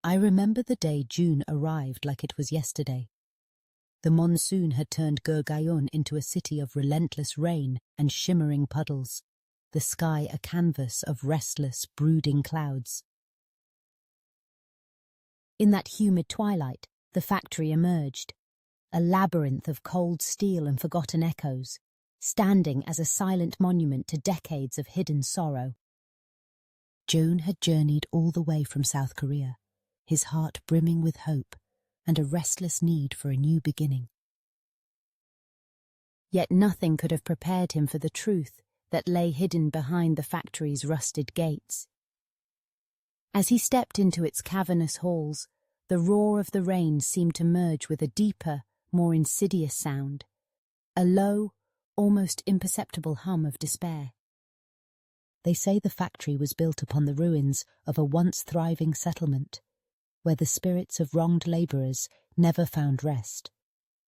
I remember the day Joon arrived like it was yesterday. The monsoon had turned Gurgaon into a city of relentless rain and shimmering puddles, the sky a canvas of restless, brooding clouds. In that humid twilight, the factory emerged, a labyrinth of cold steel and forgotten echoes, standing as a silent monument to decades of hidden sorrow. Joon had journeyed all the way from South Korea, his heart brimming with hope and a restless need for a new beginning. Yet nothing could have prepared him for the truth that lay hidden behind the factory's rusted gates. As he stepped into its cavernous halls, the roar of the rain seemed to merge with a deeper, more insidious sound, a low, almost imperceptible hum of despair. They say the factory was built upon the ruins of a once thriving settlement, where the spirits of wronged labourers never found rest.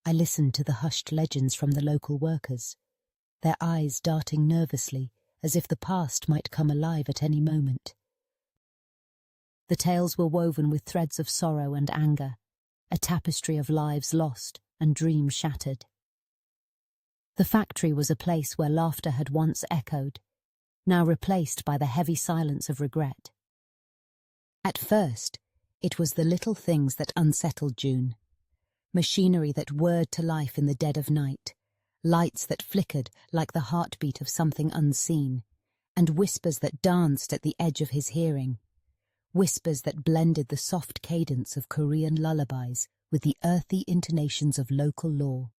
I listened to the hushed legends from the local workers, their eyes darting nervously as if the past might come alive at any moment. The tales were woven with threads of sorrow and anger, a tapestry of lives lost and dreams shattered. The factory was a place where laughter had once echoed, now replaced by the heavy silence of regret. At first, it was the little things that unsettled Joon. Machinery that whirred to life in the dead of night, lights that flickered like the heartbeat of something unseen, and whispers that danced at the edge of his hearing. Whispers that blended the soft cadence of Korean lullabies with the earthy intonations of local lore.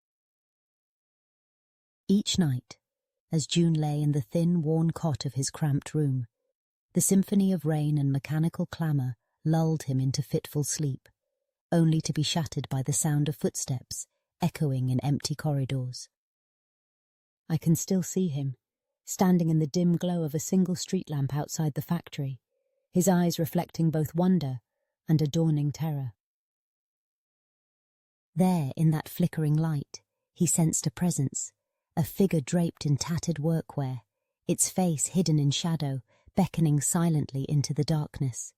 Each night, as Joon lay in the thin, worn cot of his cramped room, the symphony of rain and mechanical clamour lulled him into fitful sleep, only to be shattered by the sound of footsteps echoing in empty corridors. I can still see him, standing in the dim glow of a single street lamp outside the factory, his eyes reflecting both wonder and a dawning terror. There, in that flickering light, he sensed a presence, a figure draped in tattered workwear, its face hidden in shadow, beckoning silently into the darkness.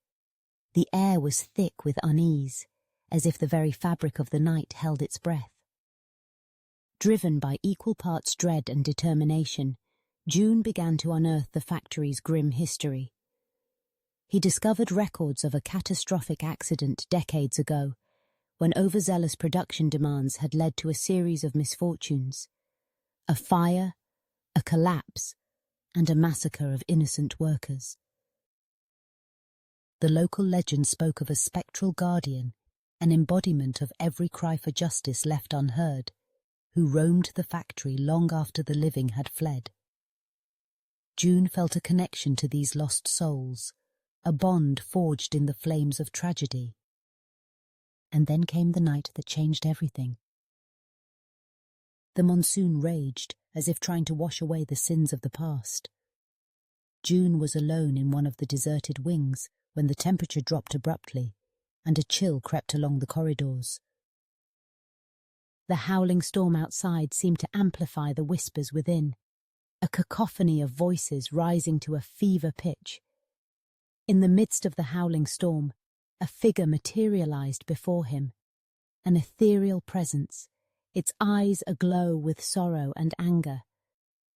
The air was thick with unease, as if the very fabric of the night held its breath. Driven by equal parts dread and determination, Joon began to unearth the factory's grim history. He discovered records of a catastrophic accident decades ago, when overzealous production demands had led to a series of misfortunes: a fire, a collapse, and a massacre of innocent workers. The local legend spoke of a spectral guardian, an embodiment of every cry for justice left unheard, who roamed the factory long after the living had fled. Joon felt a connection to these lost souls, a bond forged in the flames of tragedy. And then came the night that changed everything. The monsoon raged, as if trying to wash away the sins of the past. Joon was alone in one of the deserted wings when the temperature dropped abruptly, and a chill crept along the corridors. The howling storm outside seemed to amplify the whispers within, a cacophony of voices rising to a fever pitch. In the midst of the howling storm, a figure materialized before him, an ethereal presence, its eyes aglow with sorrow and anger.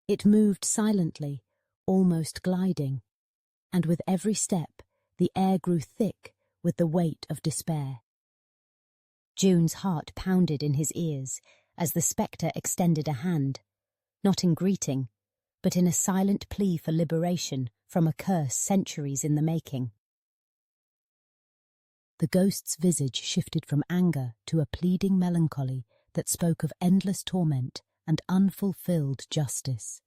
It moved silently, almost gliding, and with every step the air grew thick with the weight of despair. Joon's heart pounded in his ears as the spectre extended a hand, not in greeting, but in a silent plea for liberation from a curse centuries in the making. The ghost's visage shifted from anger to a pleading melancholy that spoke of endless torment and unfulfilled justice.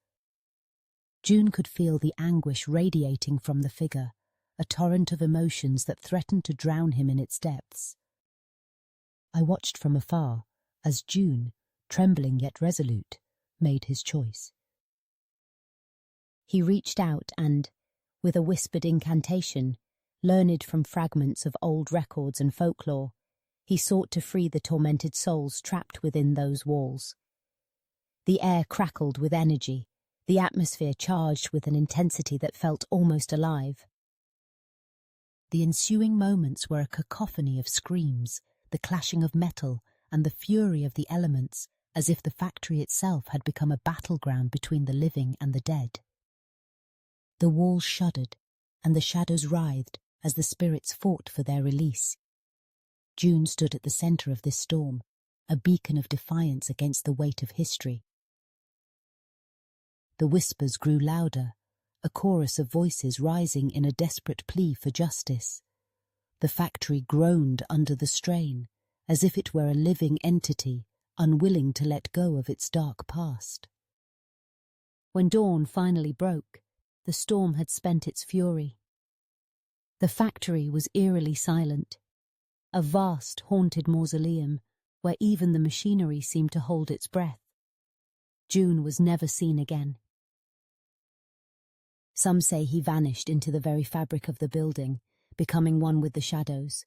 Joon could feel the anguish radiating from the figure, a torrent of emotions that threatened to drown him in its depths. I watched from afar as Joon, trembling yet resolute, made his choice. He reached out and, with a whispered incantation, learned from fragments of old records and folklore, he sought to free the tormented souls trapped within those walls. The air crackled with energy, the atmosphere charged with an intensity that felt almost alive. The ensuing moments were a cacophony of screams, the clashing of metal, and the fury of the elements, as if the factory itself had become a battleground between the living and the dead. The walls shuddered, and the shadows writhed as the spirits fought for their release. Joon stood at the centre of this storm, a beacon of defiance against the weight of history. The whispers grew louder, a chorus of voices rising in a desperate plea for justice. The factory groaned under the strain, as if it were a living entity, unwilling to let go of its dark past. When dawn finally broke, the storm had spent its fury. The factory was eerily silent, a vast, haunted mausoleum where even the machinery seemed to hold its breath. Joon was never seen again. Some say he vanished into the very fabric of the building, becoming one with the shadows.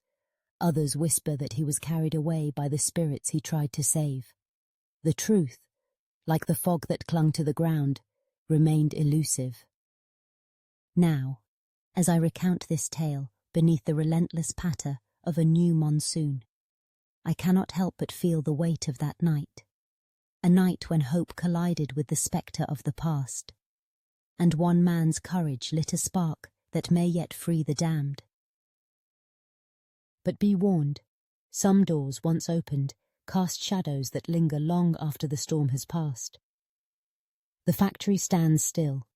Others whisper that he was carried away by the spirits he tried to save. The truth, like the fog that clung to the ground, remained elusive. Now, as I recount this tale beneath the relentless patter of a new monsoon, I cannot help but feel the weight of that night, a night when hope collided with the spectre of the past, and one man's courage lit a spark that may yet free the damned. But be warned, some doors once opened cast shadows that linger long after the storm has passed. The factory stands still,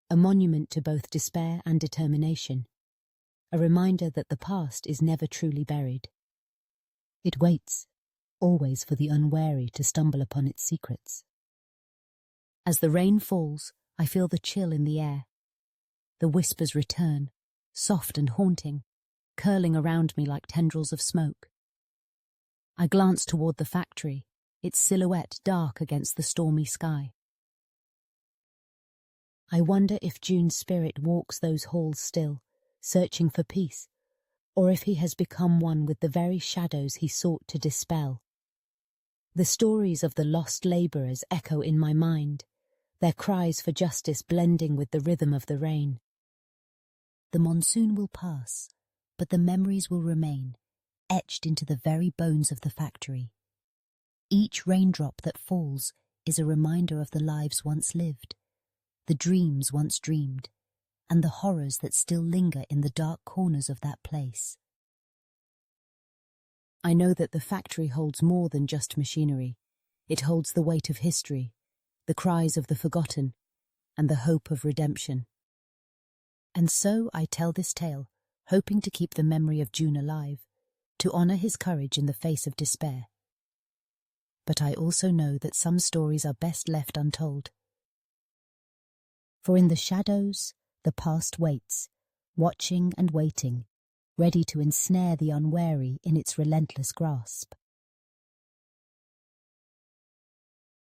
a monument to both despair and determination, a reminder that the past is never truly buried. It waits, always for the unwary to stumble upon its secrets. As the rain falls, I feel the chill in the air. The whispers return, soft and haunting, curling around me like tendrils of smoke. I glance toward the factory, its silhouette dark against the stormy sky. I wonder if Joon's spirit walks those halls still, searching for peace, or if he has become one with the very shadows he sought to dispel. The stories of the lost labourers echo in my mind, their cries for justice blending with the rhythm of the rain. The monsoon will pass, but the memories will remain, etched into the very bones of the factory. Each raindrop that falls is a reminder of the lives once lived, the dreams once dreamed, and the horrors that still linger in the dark corners of that place. I know that the factory holds more than just machinery. It holds the weight of history, the cries of the forgotten, and the hope of redemption. And so I tell this tale, hoping to keep the memory of Joon alive, to honour his courage in the face of despair. But I also know that some stories are best left untold. For in the shadows, the past waits, watching and waiting, ready to ensnare the unwary in its relentless grasp.